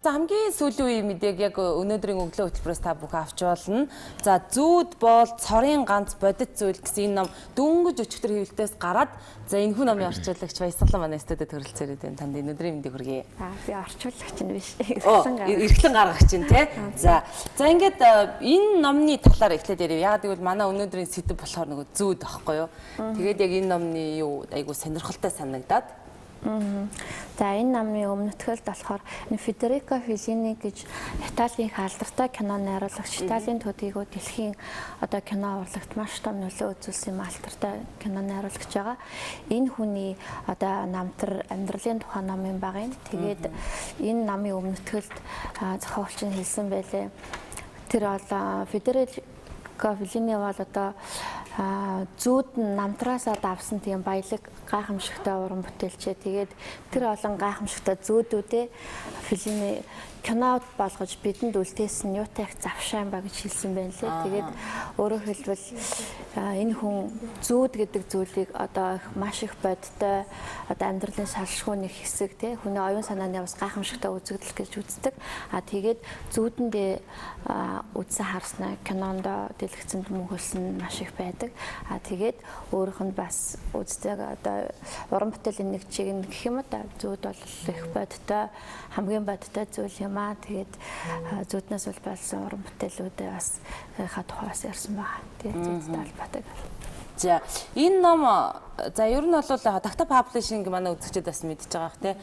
За хамгийн сүүлийн үе мэдээг яг өнөөдрийн өглөө хөтөлбөрөөс та бүхэн авч болно. За зүүд бол цорын ганц бодит зүйл гэсэн энэ ном дөнгөж өчигдөр хэвлэлтээс гараад за энэ хүн номын орчуулагч Баясгалан манай студид төрөлцөөр идэв. Танд өнөөдрийн мэдээг хүргэе. Би орчуулагч нь биш. Эрхлэн гаргагч нь тий. За ингээд энэ номны талаар эхлээд ярив. Ягаад гэвэл манай өнөөдрийн сэдэв болохоор нөгөө зүүд аахгүй юу. Тэгээд яг энэ номны юу айгу сонирхолтой санагдаад. За энэ намын өмнөтгөлд болохоор Федерико Феллини гэж Италийн алдартай кино найруулагч, Италийн төдийгөө дэлхийн одоо кино урлагт маш том нөлөө үзүүлсэн алдартай кино найруулагч байгаа. Энэ хүний одоо намтар амьдралын тухай номын багын. Тэгээд энэ намын өмнөтгөлд зохиолч нь хэлсэн байлээ. Тэр бол Федерико Феллини бол одоо зүүд намтраасаа давсан тийм баялаг гайхамшигтай уран бүтээлчээ. Тэгээд тэр олон гайхамшигтай зүүдүүдээ Феллини кинод болгож бидэнд үлдээсэн юутай их завшаан ба гэж хэлсэн байна лээ. Тэгээд өөрөөр хэлбэл энэ хүн зүүд гэдэг зүйлийг одоо маш их бодтой одоо амьдралын салшгүй нэг хэсэг тий хүний оюун санааны бас гайхамшигтай үзэгдэл гэж үздэг. Тэгээд зүүдэндээ үзсэн харснаа кинонд дэлгэцэн мөнгөлсөн маш их байдаг. Тэгээд өөрийнх нь бас үздэг одоо уран бүтээлийн нэг чиг нь гэх юм да зүүд бол их бодтой хамгийн бодтой зүйл юм аа. Тэгээд зүүднээс улбалсан уран бүтээлүүдээ бас тухайс ярьсан байна. Тэгээд зүүдтэй албатай. За энэ ном за ер нь бол Takta Publishing манай үзэгчид бас мэдж байгаа х тий.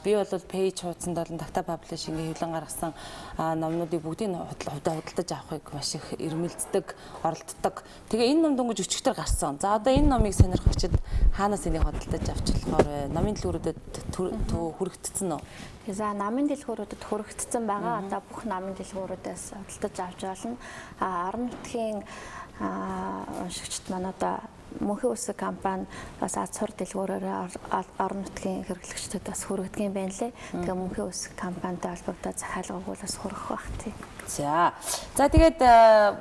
Би бол пэйж хуудсанд болон Takta Publishing-ийн хэвлэн гаргасан номнуудыг бүгдийг худалдаж авахыг маш их эрмэлздэг, оролддог. Тэгээ энэ ном дөнгөж өчигдөр гарсан. За одоо энэ номыг сонирхогчид хаанаас энийг худалдаж авч болохоор вэ? Номын дэлгүүрүүдэд хүрэгдсэн үү? За намын дэлгүүрүүдэд хүрэгдсэн байгаа. Одоо бүх намын дэлгүүрүүдээс худалдаж авч болно. Орон нутгийн уншигчд манай одоо мөнхийн үсэг компани бас аз сур дэлгүүрээр орон нутгийн хэрэглэгчдэд бас хүргэдэг юм байна лээ. Тэгээ мөнхийн үсэг компанитай холбогдоод захиалгыг бас хүргэх бах тий. За тэгээд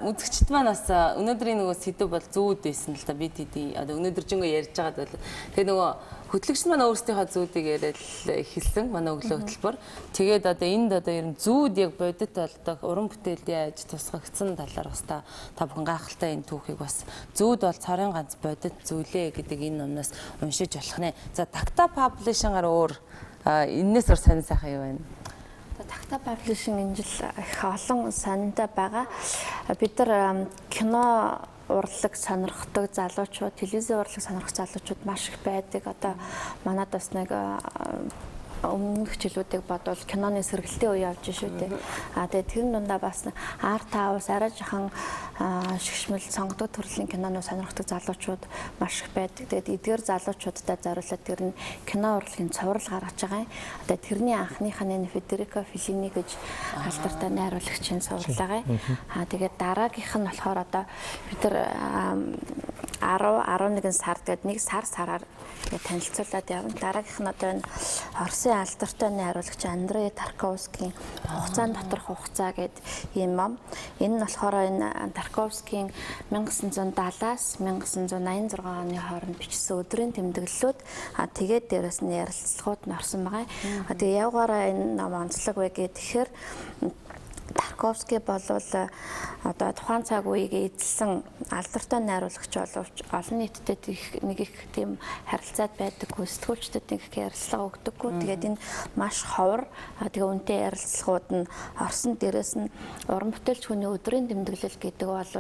үзэгчд маань бас өнөөдрийн нөгөө сэдв бол зүүд байсан л да бид хэдий одоо өнөөдржингөө ярьж байгаад бол тэгээ нөгөө хөтлөгч маань өөрсдийнхөө зүүдийг яриад эхэлсэн манай өглөө хөтөлбөр. Тэгээд одоо энд одоо ер нь зүүд яг бодит болдог уран бүтээлийн аж тусгагдсан талаар бас та бүхэн гайхалтай энэ түүхийг бас зүүд бол цорын ганц бодит зүйлээ гэдэг энэ номноос уншиж болох нэ. За Takta Publishing-аар өөр энэс өөр сонир сайхан юу байна? Takta Publishing энэ жил их олон сониндоо байгаа. Бид нар кино урлаг сонирхдаг залуучууд, телевизийн урлаг сонирхох залуучууд маш их байдаг. Одоо манад бас нэг өмнөх жилүүдийг бодвол киноны сэргэлтийн үе явж шүү дээ. Тэгээд тэр дундаа бас R5-аас арай жоохон шигшмэл сонгодог төрлийн киноноо сонирхдаг залуучууд маш их байдаг. Тэгээд эдгээр залуучуудтай зориулаад тэр нь кино урлагийн цуврал гаргаж байгаа юм. Тэгээд тэрний анхныхаа нэр Федерико Феллини гэж алдартай найруулагчийн цуврал байгаа юм. Тэгээд дараагийнх нь болохоор одоо бид нар 10-11 сард гэдэг нэг сараар танилцуулаад явна. Дараагийнх нь одоо энэ Оросын алдартай найруулагч Андрей Тарковскийн хугацаанд доторх хугацаа гэдэг юм ном. Энэ нь болохоор энэ Тарковскийн 1970-аас 1986 оны хооронд бичсэн өдрийн тэмдэглэлүүд тэгээд дээрэс нь ярилцлагууд нь орсон байгаа. Тэгээ явгаараа энэ ном онцлог вэ гэхээр Тарковский болвол одоо тухайн цаг үеийг эзэлсэн алдартай найруулагч боловч олон нийтэд нэг их тийм харилцаад байдаггүй, сэтгүүлчдэд нэг их ярилцлага өгдөггүй. Тэгээд энэ маш ховор тэгээ үнэтэй ярилцлагууд нь орсон. Дээрээс нь уран бүтээлч хүний өдрийн тэмдэглэл гэдэг бол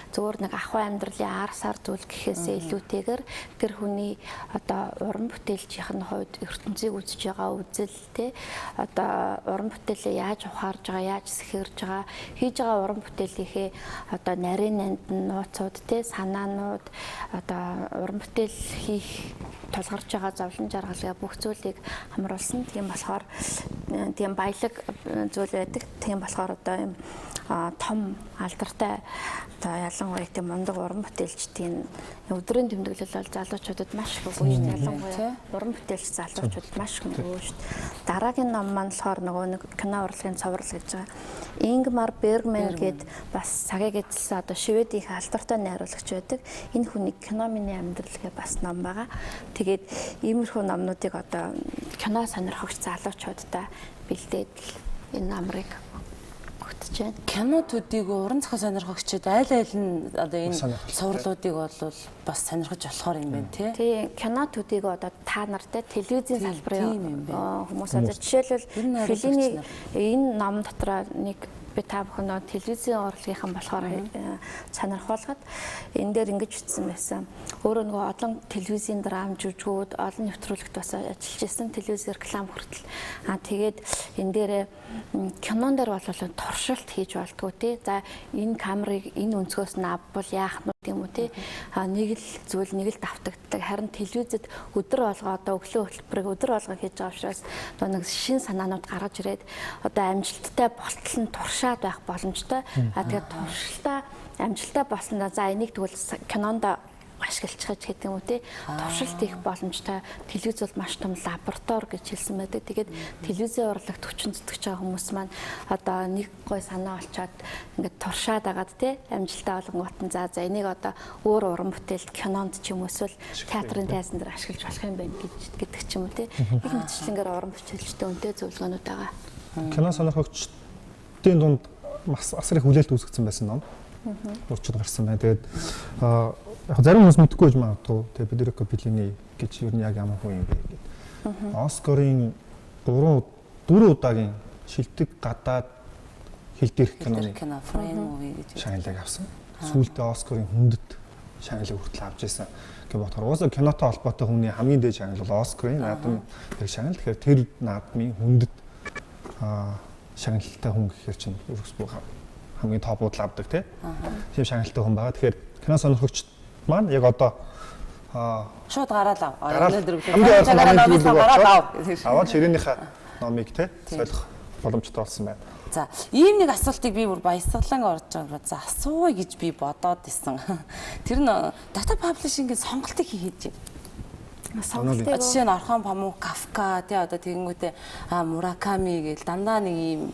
зөвхөн нэг ахуй амьдралын ар сар зүйл гэхээсээ илүүтэйгээр тэр хүний одоо уран бүтээлчийн хувьд ертөнцийг үзэж байгаа үзэлтэй одоо уран бүтээлээ яаж ухаарж байгаа, яаж сэхэрж байгаа, хийж байгаа уран бүтээлийнхээ одоо нарийн нанд нууцуд те санаанууд одоо уран бүтээл хийх тулгарч байгаа зовлон жаргалгаа бүх зүйлийг хамруулсан. Тийм болохоор тийм баялаг зүйл байдаг. Тийм болохоор одоо юм том алдартай одоо ялангуяа тийм мундаг уран бүтээлчдийн өдрийн тэмдэглэл бол залуучуудад маш их өгөөж ялангуяа уран бүтээлч залуучуудад маш их өгөөж. Дараагийн ном маань болохоор нөгөө нэг кино урлагийн цоврал гэж байгаа. Ингмар Бергман гээд бас цагийг эзэлсэн одоо Шведийн алдартай найруулагч байдаг. Энэ хүний кино миний амьдрал гэх бас ном байгаа. Тэгээд иймэрхүү номнуудыг одоо кино сонирхогч залуучуудтай бэлдээд энэ намрыг бүтэж байна. Кинотуудыг уран зохиол сонирхогчид аль нь одоо энэ суврлуудыг бол бас сонирхож болохоор юм байна тий. Тийм кинотуудыг одоо та нартай телевизийн салбарын хүмүүс одоо жишээлбэл Феллини энэ ном дотор нэг би та бүхэн телевизийн урлагийнхан болохоор сонирхолгоод энэ дээр ингэж бичсэн байсан. Өөрөө нөгөө олон телевизийн драм жүжигүүд олон нэвтрүүлэгт бас ажиллаж ирсэн телевиз реклам хүртэл. Тэгээд энэ дээр кинон дээр бол туршилт хийж болдгоо тий. За энэ камерыг энэ өнцгөөс нь авбал яах нь юм уу тий. Нэг л зүйл нэг л давтагддаг. Харин телевизэд өдөр болго одоо өглөө хөтөлбөрийг өдөр болго хийж байгаа учраас нэг шин санаанууд гаргаж ирээд одоо амжилттай болтол нь туршаад байх боломжтой. Тэгээд туршилтаа амжилттай болсондоо за энийг тэгвэл кинонд ашиглаж гэдэг юм уу тий. Туршилт их боломжтой. Телевиз бол маш том лаборатори гэж хэлсэн байдаг. Тэгээд телевизийн урлагт хүчин зүтгэж байгаа хүмүүс маань одоо нэг гой санаа олцоод ингээд туршаад агаад тий амжилттай болгонгууд нь за энийг одоо өөр уран бүтээлд кинонд ч юм уу эсвэл театрын тайзан дээр ашиглаж болох юм байна гэдэг ч юм уу тий. Их мэтчлэнгээр уран бүтээлчтэй үнэтэй зөвлөгөөнүүд байгаа. Кино сонирхогчдын дунд бас асар их хүлээлт үүсгэсэн байсан ном. Урчууд гарсан байна. Тэгээд яг зарим хүмүүс мэдэхгүй байж магадгүй. Тэгээд Федерико Феллини гэж юу нь яг ямар хүн юм бэ гэдэг. Оскарын 4 удаагийн шилдэг гадаад хэл дээрх киноны шагналыг авсан. Сүүлдээ Оскарын хүндэт шагналыг хүртэл авч ирсэн. Гэхдээ бодохоор уусаа кинотой холбоотой хүний хамгийн дээд шагнал бол Оскарын наадам гэх шагнал. Тэгэхээр тэр наадмын хүндэт шагналтай хүн гэхээр чинь хамгийн топууд л авдаг тийм шагналтай хүн байгаа. Тэгэхээр кино сонирхогчд маань яг одоо шууд гараад ав. Өнөөдөр аваад ширээнийхээ номыг солих боломжтой болсон байна. За, ийм нэг асуултыг би бүр баясгалан орж байгаа. За, асууя гэж би бодоод исэн. Тэр нь data publishing-ийн сонголтыг хийж байна. Жишээ нь Орхон Памук, Кафка тий одоо тэгэнгүүтээ Мураками гэл дандаа нэг ийм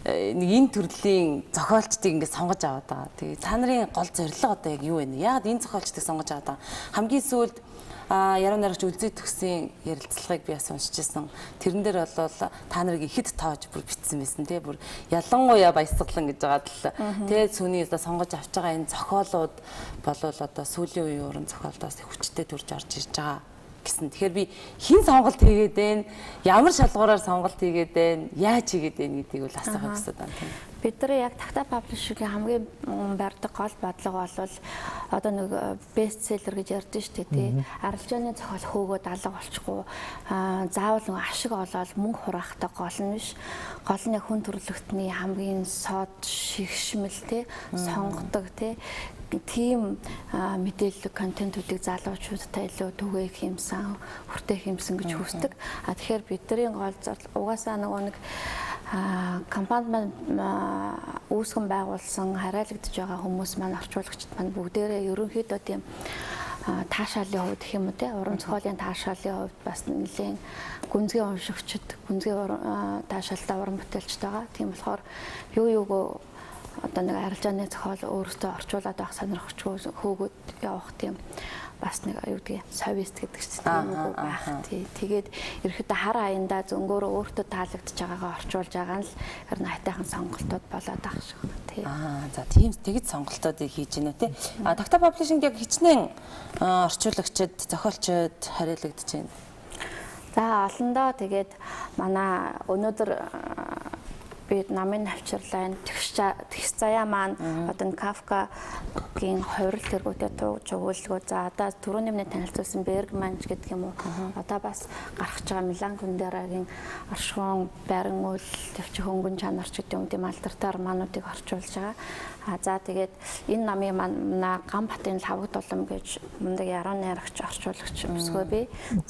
нэг энэ төрлийн зохиолчдыг ингээд сонгож аваад байгаа. Тэгээ та нарын гол зорилго одоо яг юу вэ? Яагаад энэ зохиолчдыг сонгож аваад байгаа? Хамгийн сүүлд яруу найрагч Үлзий төгсийн ярилцлагыг би бас уншижсэн. Тэрэн дээр бол та нарыг ихэд тоож бүр битсэн байсан тий. Бүр ялангуяа баясгалан гэж байгаа л тий сүний одоо сонгож авч байгаа энэ зохиолууд болвол одоо сүүлийн үеийн уран зохиолдоос хүчтэй төрж орж ирж байгаа гэсэн. Тэгэхээр би хэн сонголт хийгээд байна? Ямар шалгуураар сонголт хийгээд байна? Яаж хийгээд байна гэдгийг бол асуухыг хүсэж байна. Бид нар яг Data Publishing-ийн хамгийн барьдаг гол бодлого бол одоо нэг бестселлер гэж ярьдэн шүү дээ тий. Арилжааны зохиол хөөгөөд алга болчихгүй. Заавал нэг ашиг олоод мөнгө хураахтай гол нь биш. Гол нь хүн төрөлхтний хамгийн сод шигшмэл тий сонгодог тий. Тийм мэдээлэл контентуудыг залуучуудтай илүү түгээх юмсан, хүртээх юмсан гэж хүсдэг. Тэгэхээр бидний гол зорилго угаасаа нэг компанид маань үүсгэн байгуулсан хараалагдж байгаа хүмүүс маань орчуулагчид маань бүгдээрээ ерөнхийдөө тийм таашаалын хувьд гэх юм уу те уран зохиолын таашаалын хувьд бас нэлийн гүнзгий уншигчид, гүнзгий таашаалтай уран бүтээлчд байгаа. Тийм болохоор юу юуг одоо нэг арилжааны зохиол өөрөөсөө орчуулад байх сонирхолтой хөөгд явах тийм бас нэг юу гэдэг совист гэдэг чинь нэг байх тий. Тэгээд ерөөхдөө хар аяндаа зөнгөөрөө өөртөө таалагдж байгаагаа орчуулж байгаа нь л харин хайтайхан сонголтууд болоод байгаа шиг байна тий. За тийм тэгж сонголтуудыг хийж байна тий. Data Publishing яг хичнээн орчуулагчид, зохиолчид хариулагдаж байна. За олондоо тэгээд манай өнөөдөр би намын навчирлаа тэгш заяа маань одоо Кафкагийн хувирал тэргүүтээ зөвлөгөө за одоо түрүүний өмнө танилцуулсан Бергман гэдэг юм уу одоо бас гарч байгаа Милан Кундерагийн оршихуун байран үйл төвч хөнгөн чанарч гэдэг юм тийм алдартай романуудыг орчуулж байгаа. За тэгээд энэ намын манай Ганбатын лавгд улам гэж мундаг яруу найрагч орчуулагч өсгөө би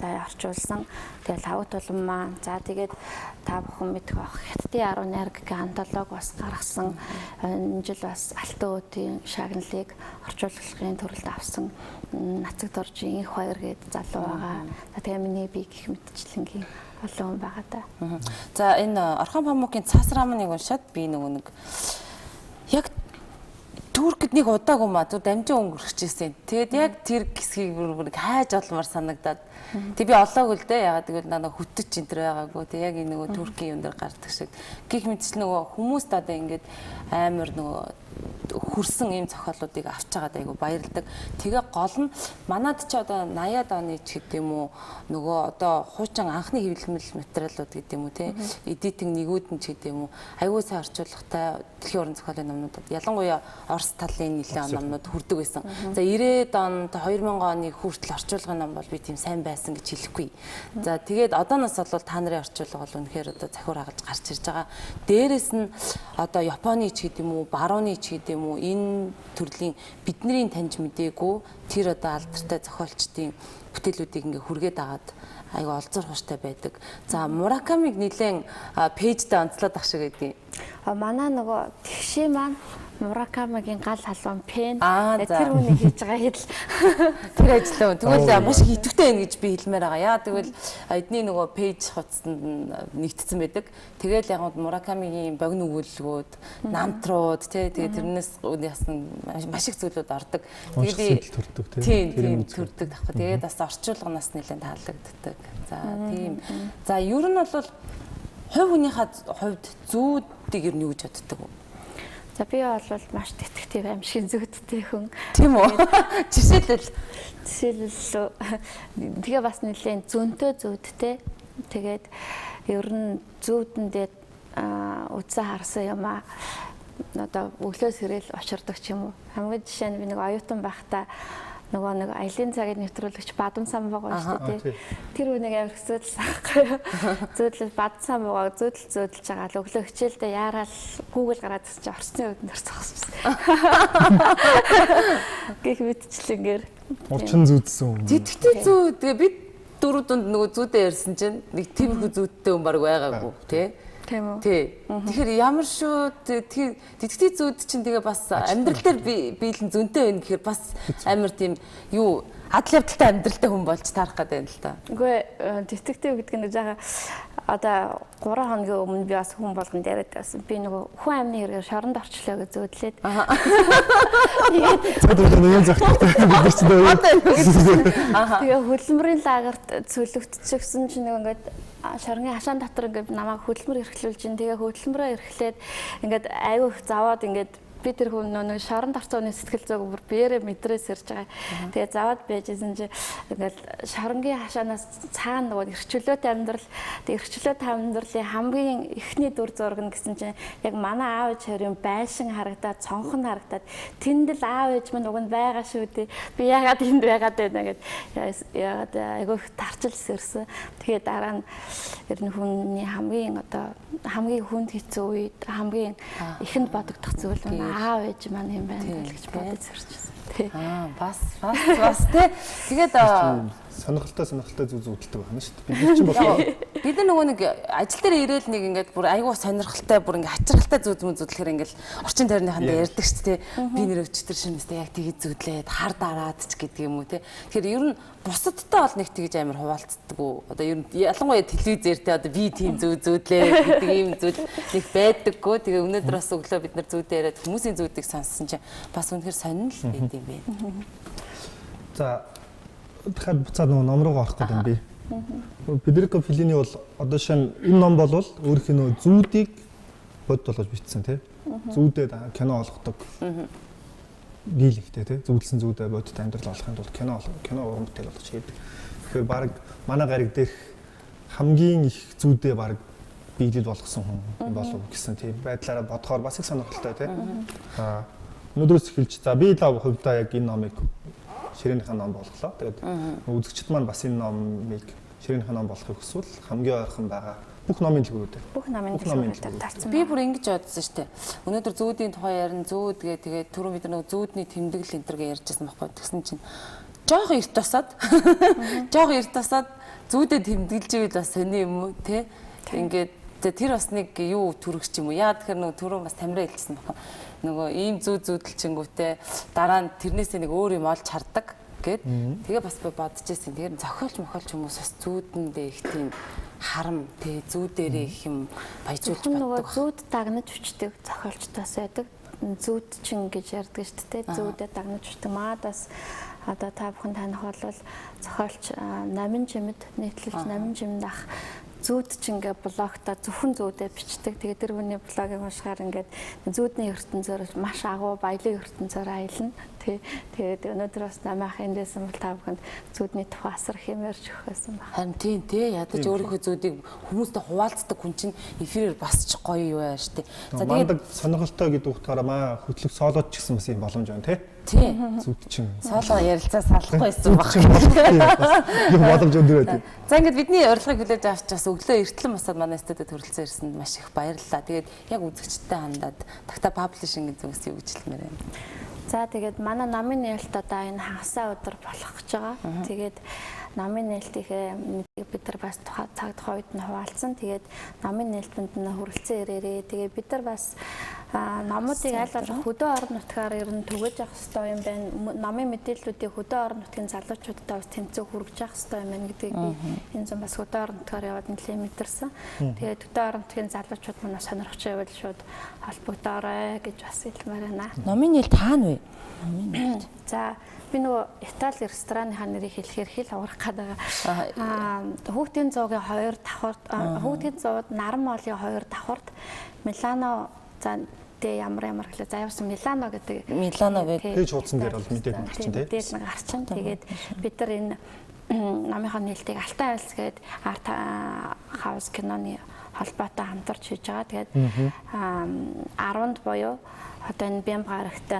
за орчуулсан. Тэгээд лавгд улам маань за тэгээд та бүхэн мэдэх байх Хятадын яруу найраг антолог бас гаргасан. Энэ жил бас Алтан өөдийн шагналыг орчуулагчийн төрөлд авсан Нацаг доржийн их хоёр гээд залуу байгаа. Тэгээд миний би гих мэтчлэнгийн олон хүн байгаа да. За энэ Орхон Памукийн цаас рамныг уншаад би нэг яг Туркэд нэг удаагүй маа зүр дамжин өнгөрчихсэн. Тэгээд яг тэр хэсгийг бүр хайж олмоор санагдаад. Тэг би олоогүй л дээ. Ягаад гэвэл надад хүтэж энэ төр байгаагүй. Тэг яг энэ нөгөө Туркийн юм дээр гардаг шиг. Гэх мэтч нөгөө хүмүүст одоо ингээд амар нөгөө хүрсэн ийм зохиолуудыг авч байгаад айгу баярлдаг. Тэгээ гол нь манад ч одоо 80-аад оны ч гэдэг юм уу нөгөө одоо хуучин анхны хэвлэмэл материалууд гэдэг юм уу те эдитинг нэгүүд нь ч гэдэг юм уу айгу сайн орчуулгатай дэлхийн уран зохиолын номнуудад ялангуяа Орос талын нэлээд номнууд хүрдэг байсан. За 90-ад онд 2000 оны хүртэл орчуулгын ном бол би тийм сайн байсан гэж хэлэхгүй. За тэгээд одооноос бол та нарын орчуулга бол үнэхээр одоо захиур хагалж гарч ирж байгаа. Дээрээс нь одоо Японы ч гэдэг юм уу барууны гэдэг юм уу энэ төрлийн бидний таньж мдээгүй тэр одоо алдартай зохиолчдын бүтээлүүдийг ингээ хүргээд агаад айгу олзур хуштай байдаг. За Муракамиг нэлээд пэйждээ онцлоод ах шиг байдیں۔ Манай нөгөө тэгшээ маань Муракамигийн гал халуун пен тэр үнийг хийж байгаа хэл тэр ажиллаа. Тэгвэл маш их идэвхтэй байна гэж би хэлмээр байгаа. Яа тэгвэл эдний нөгөө пэйж хуудсанд нэгтсэн байдаг. Тэгэл яг Муракамигийн богино өгүүлэлгүүд, намтрууд тэгээ тэрнээс ясна маш их зүйлүүд ордог. Тэгээд тийм төрдөг тахгүй. Тэгээд бас орчуулганаас нэлээд таалагддаг. За тийм. За ер нь бол хувь хүнийхээ хувьд зүүдийг ер нь юу гэж боддог вэ? За би бол маш детектив аим шиг зүйдтэй хүн. Тийм үү? Жишээлбэл тэгээ бас нэлээд зөнтөө зүйдтэй. Тэгээд ер нь зүүдэндээ үдсэн харсан юм аа. Одоо өглөөс ирээл очирдог ч юм уу. Хамгийн жишээ нь би нэг оюутан байхдаа нөгөө нэг аялын цагийн нэвтрүүлэгч Бадам сан байгаа шүү дээ. Тэр үнийг амар зөөдлсөн байхгүй юу? Зөөдлөл Бадам сан байгаа зөөдлж байгаа л өглөө хичээлдээ яарал Google гараад ирсэн чинь орцны үүднээр зогссон. Гэх мэтчлэнгээр урчин зүүдсэн юм. Тэтгэвтэй зүү тэгээ бид дөрөв дунд нөгөө зүүдээ ярьсан чинь нэг тиймэрхүү зүүдтэй хүн баг байгаагүй тий. Тийм үү? Тий. Тэгэхээр ямар шүү тэтгэвтэй зүүд чинь тэгээ бас амьдрал дээр биелэн зөнтэй байна гэхээр бас амар тийм юу адал явдалтай амьдралтай хүн болж таарах гэдэг юм л та. Үгүй детектив гэдэг нь жаа одоо 3 хоногийн өмнө би бас хүн болгонд яриад байсан. Би нөгөө хүн амны хэрэгээр шоронд орчлоо гэж зөөдлээд. Тэгээ хөдөлмөрийн лагерт цөлөгдчихсэн чинь нөгөө ингээд шорны хашаан дотор ингээд намайг хөдөлмөр эрхлүүлж ин тэгээ хөдөлмөрөө эрхлээд ингээд айгүй их заваад ингээд би тэр хүн нэг шоронд орцооны сэтгэл зүйг бүр биеэрээ мэдрээс ирж байгаа. Тэгээ заваад байжсэн чи ингээл шоронгийн хашаанаас цаана нөгөө эрхчлөөтэй амьдрал эрхчлөөтэй амьдралын хамгийн эхний дүр зураг нь гэсэн чинь яг манай аав ээж хоёрын байшин харагдаад цонхон харагдаад тэнд л аав ээж минь уг нь байгаа шүү дээ. Би яагаад энд байгаад байна гэд яагаад айгүй их тарчилс ирсэн. Тэгээ дараа нь ер нь хүний хамгийн хүнд хэцүү үед хамгийн ихэнд бодогдох зүйл нь аав ээж маань юм байна гэж бодож сурчсан. Бас тий. Тэгээд сонирхолтой зүүдэлдэг байна шүү дээ. Бид чинь болохоор бид нөгөө нэг ажил дээр ирээл нэг ингээд бүр айгүй сонирхолтой бүр ингээд хачирхалтай зүүдлэхээр ингээд орчин тойрныханд ярьдаг шүү дээ. Би нэр өчтөр шинэстэй яг тгий зүүдлээд хар дараад ч гэдэг юм уу тий. Тэгэхээр ер нь бусадтай бол нэг тэгж амар хуваалцдаг уу. Одоо ер нь ялангуяа телевизээр тий одоо би тийм зүүдлээ гэдэг ийм зүйл нэг байдаггүй. Тэгээ өнөөдөр бас өглөө бид нар зүүдээ яриад хүмүүсийн зүүдийг сонссон чинь бас үнэхээр сонирхол байд юм байна. За дахиад буцаад нөгөө ном руу орох гэдэг юм би. Федерико Феллини бол одоо шинэ энэ ном бол өөрийнх нь зүүдийг бод болгож бичсэн тий. Зүүдэд кино олгодог. Дийлэгтэй тий. Зүүдэлсэн зүүдээ бодит амьдрал олохын тулд кино уран бүтээл болгож хийдэг. Тэгэхээр баг манай гариг дээрх хамгийн их зүүдээ баг биелэл болгосон хүн болов гэсэн тийм байдлаараа бодохоор бас их сонирхолтой тий. Өнөөдрөөс эхэлж за би л хувьдаа яг энэ номыг Ширээнийхэн ном болголоо. Тэгээд үзэгчд маань бас энэ номыг Ширээнийхэн ном болохыг хүсвэл хамгийн ойрхон байгаа бүх номын дэлгүүрүүдээр. Бүх номын дэлгүүрүүдээр тарцсан. Би бүр ингэж бодсон шүү дээ. Өнөөдөр зүүдийн тухай ярина, зүүд тэгээд түрүү бид нэг зүүдний тэмдэглэл энэ төргээ ярьжсэн байхгүй. Тэгсэн чинь жоох эрт тосаад зүүдэд тэмдэглэж ивэл бас сони юм уу те. Ингээд тэр бас нэг юу төрөгч юм уу. Яа тэгэхээр нөгөө түрүү бас тамираа хэлсэн байхгүй. Нөгөө ийм зүүдэлчингүүтээ дараа нь тэрнээсээ нэг өөр юм олж хардаг гэд тэгээ бас би бодож байсан. Тэгэхээр зохиолч хүмүүс бас зүүдэндээ их тийм харам тий зүүдэрээ их юм баяжуулж боддог. Нөгөө зүүд дагнаж өчтөг зохиолчтоос байдаг. зүүдчин гэж ярьдаг шүү дээ. Зүүдэд дагнаж өгдөг. Манайдас одоо та бүхэн таних бол зохиолч Намин Жимэд нийтлэлч Намин Жимэд ах зүүдчин гэ блогта зөвхөн зүүдээ бичдэг. Тэгээд тэр хүний блогийг уншихаар ингээд зүүдний ертөнцөөр маш агуу баялаг ертөнцөөр аялна. Тэгээд өнөөдөр бас намайх эндээсэн бол та бүхэнд зүүдний тухай асар хэмээрч өгөх байсан байна. Харин тийм тий ядаж өөрийнхөө зүүдийг хүмүүстэй хуваалцдаг хүн чинь эфирээр бас ч гоё юу яа штэ. За тэгээд сонирхолтой гэдэг утгаараа маа хөтлөх соолоод ч гэсэн бас юм боломж байна тий. Тий. Зүүдчин. Соолоо ярилцаа салахгүй байсан баг. Юм боломж өндөр байдаг. За ингээд бидний урилгыг хүлээж авч бас өглөө эртлэн босоод манай студид хүрэлцэн ирсэнд маш их баярлалаа. Тэгээд яг үзэгчтэй хандаад Такта паблишингийн зүгээс юу гэж хэлмээр байна. За тэгээд манай намын нээлт одоо энэ хагасаа өдөр болох гэж байгаа. Тэгээд намын нээлтийнхээ бид нар бас цаг тухайд нь хуваалцсан. Тэгээд намын нээлтэнд нь хүрэлцэн ирээрээ. Тэгээд бид нар бас номуудыг аль болох хөдөө орон нутгаар ер нь түгэж явах хэрэгтэй юм байна. Номын мэдээллүүдийг хөдөө орон нутгийн залуучуудтай бас тэмцээ хүргэж явах хэрэгтэй юм байна гэдгийг би энэ зам бас хөдөө орон нутгаар яваад нэлээд мэдэрсэн. Тэгээд хөдөө орон нутгийн залуучууд манай сонирхож байвал шууд холбогдоорой гэж бас хэлмээр байна. Номын нээлт хаана вэ? За би нөгөө Итали ресторанынхаа нэрийг хэлэхээр хэл аврах гэдэг. Хүүхдийн зуугийн 2 давхарт хүүхдийн зууд Наран моолын 2 давхарт Милано за ямар хэлээ заявсан Милано гэдэг. Милано вэ? Пэйж хуудсан дээр бол мэдээд гарчин тий. Мэдээд нэг гарчин. Тэгээд бид нар энэ намынхаа нээлтийг Алтай айлс гээд арт хаус киноны холбоотой хамтарч хийж байгаа. Тэгээд 10-нд буюу одоо энэ Бямбгарагт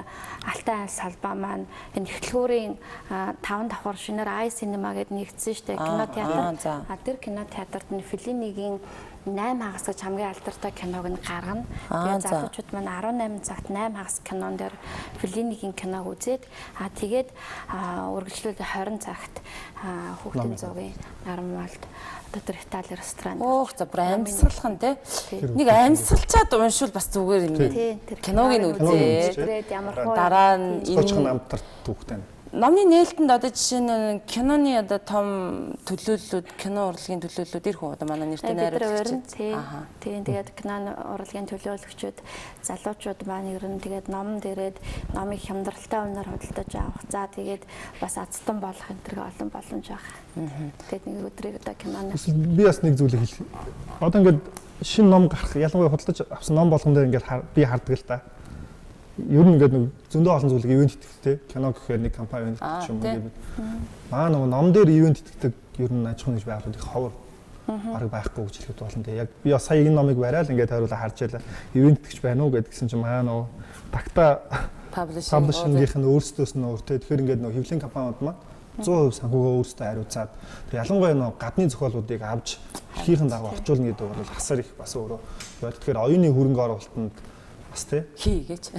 Алтай айлс салбаа маань энэ эхлэлгүүрийн 5 давхар шинээр Ай Cinema гэдэг нэгдсэн шүү дээ. Кино театр. Тэр кино театрт нь Феллинигийн 8 хагас гэж хамгийн алдартай киног нь гаргана. Тэгээд залуучууд маань 18 цагт 8 хагас кинон дээр Феллинигийн киног үзээд тэгээд үргэлжлүүлээд 20 цагт хүүхдийн зуугийн Наран моолд одоо тэр Итали ресторан. Оох за бүр амьсгалхан тий. Нэг амьсгалчаад уншвал бас зүгээр юм байна. Киног нь үзээд дараа нь энэ намтарт түүхтэй. Номны нээлтэнд одоо жишээ нь киноны одоо том төлөөллүүд, кино урлагийн төлөөллүүд ирэх үү? Одоо манай нэртэй найруулагч. Тийм тэгээд киноны урлагийн төлөөлөгчид, залуучууд маань ер нь тэгээд номон дээрээд номыг хямдралтай үнээр худалдаж авах. За тэгээд бас азтан болох энэ төр олон боломж байгаа. Тэгээд нэг өдрийг одоо киноны би бас нэг зүйлийг хэлэх. Одоо ингээд шинэ ном гарах, ялангуяа худалдаж авсан ном болгон дээр ингээд би хардаг л та. Ер нь ингээд нэг зөндөө олон зүйлийг ивент итгэвтэй кино гэхээр нэг компани ивент итгэж юм гээд маа нөгөө ном дээр ивент итгэдэг ер нь аж ахуйн байгууллагын ховор арга байхгүй гэж хэлэхэд болно те. Яг би бас сая энэ номыг барайл ингээд хариулаа харж байлаа. Ивент итгэж байна уу гэдгсэн чинь маа нөгөө Такта паблишингийнх нь өөрсдөөс нь өөртөө тэгэхээр ингээд нөгөө хэвлэлийн компаниуд маань 100% санхугаа өөрсдөө хариуцаад ялангуяа нөгөө гадны зохиолуудыг авч хийхэн дагуу орчуулна гэдэг бол хасар их бас өөрөө. Тэгэхээр оюуны хөрөнгө оруулалтанд хий гэж.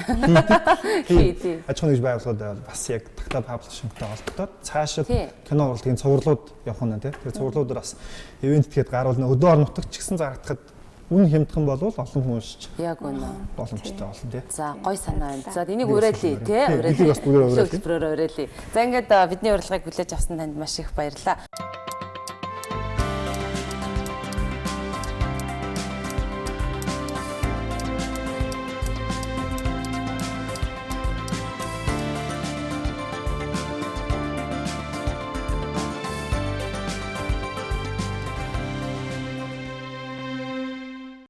Хий. Аж ахуйн байгууллагууд бас яг Такта паблишингтай холбогдоод цаашид кино урлагийн цувралууд явах нь тий. Тэр цувралуудаар бас ивент гээд гаруулна. Өдөө орон нутагт ч гэсэн зарагдахад үн хямдхан болвол олон хүн уншиж. Яг үнэ. Боломжтой болно тий. За гой санаа байна. За энийг уриалъя тий. Уриалъя. Уриалъя. За ингээд бидний урилгыг хүлээж авсан танд маш их баярлалаа.